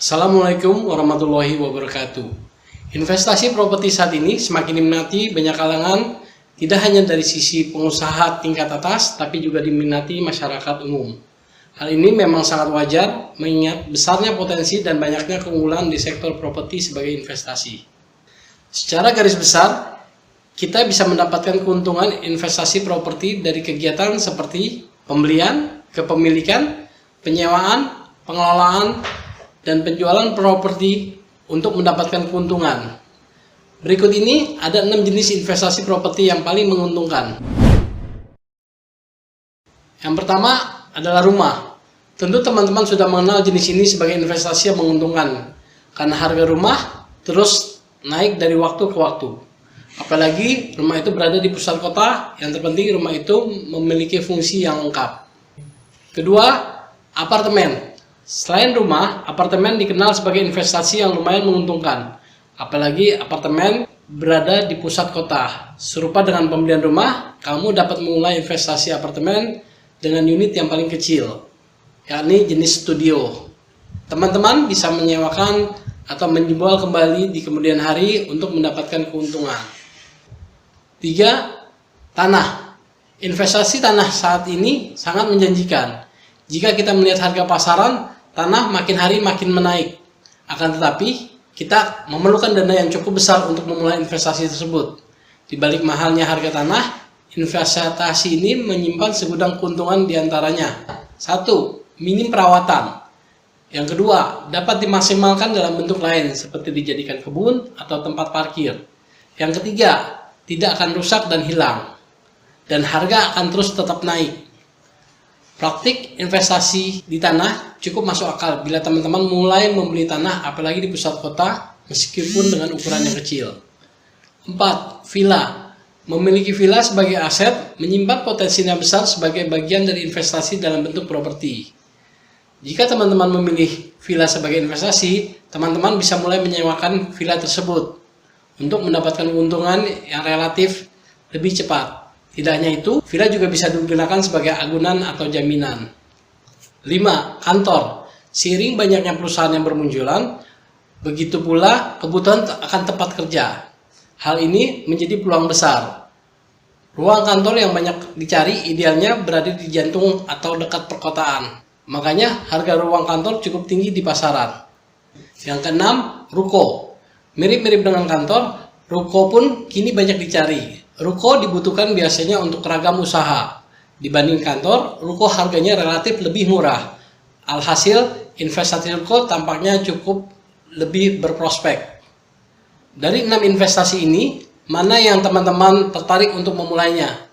Assalamualaikum warahmatullahi wabarakatuh. Investasi properti saat ini semakin diminati banyak kalangan, tidak hanya dari sisi pengusaha tingkat atas, tapi juga diminati masyarakat umum. Hal ini memang sangat wajar, mengingat besarnya potensi dan banyaknya keunggulan di sektor properti sebagai investasi. Secara garis besar, kita bisa mendapatkan keuntungan investasi properti dari kegiatan seperti pembelian, kepemilikan, penyewaan, pengelolaan, dan penjualan properti untuk mendapatkan keuntungan. Berikut ini ada 6 jenis investasi properti yang paling menguntungkan. Yang pertama adalah rumah. Tentu teman-teman sudah mengenal jenis ini sebagai investasi yang menguntungkan, karena harga rumah terus naik dari waktu ke waktu. Apalagi rumah itu berada di pusat kota, yang terpenting rumah itu memiliki fungsi yang lengkap. Kedua, apartemen. Selain rumah, apartemen dikenal sebagai investasi yang lumayan menguntungkan. Apalagi apartemen berada di pusat kota. Serupa dengan pembelian rumah, kamu dapat memulai investasi apartemen dengan unit yang paling kecil, yakni jenis studio. Teman-teman bisa menyewakan atau menjual kembali di kemudian hari untuk mendapatkan keuntungan. 3. Tanah. Investasi tanah saat ini sangat menjanjikan. Jika kita melihat harga pasaran, tanah makin hari makin menaik. Akan tetapi, kita memerlukan dana yang cukup besar untuk memulai investasi tersebut. Di balik mahalnya harga tanah, investasi ini menyimpan segudang keuntungan diantaranya. 1. Minim perawatan. Yang kedua, dapat dimaksimalkan dalam bentuk lain, seperti dijadikan kebun atau tempat parkir. Yang ketiga, tidak akan rusak dan hilang. Dan harga akan terus tetap naik. Praktik investasi di tanah cukup masuk akal bila teman-teman mulai membeli tanah, apalagi di pusat kota, meskipun dengan ukuran yang kecil. 4. Villa. Memiliki villa sebagai aset menyimpan potensinya besar sebagai bagian dari investasi dalam bentuk properti. Jika teman-teman memilih villa sebagai investasi, teman-teman bisa mulai menyewakan villa tersebut untuk mendapatkan keuntungan yang relatif lebih cepat. Tidak hanya itu, villa juga bisa digunakan sebagai agunan atau jaminan. 5. Kantor. Seiring banyaknya perusahaan yang bermunculan, begitu pula kebutuhan akan tempat kerja. Hal ini menjadi peluang besar. Ruang kantor yang banyak dicari idealnya berada di jantung atau dekat perkotaan. Makanya harga ruang kantor cukup tinggi di pasaran. Yang keenam, ruko. Mirip-mirip dengan kantor, ruko pun kini banyak dicari. Ruko dibutuhkan biasanya untuk ragam usaha. Dibanding kantor, ruko harganya relatif lebih murah. Alhasil, investasi ruko tampaknya cukup lebih berprospek. Dari 6 investasi ini, mana yang teman-teman tertarik untuk memulainya?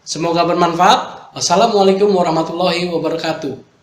Semoga bermanfaat. Wassalamualaikum warahmatullahi wabarakatuh.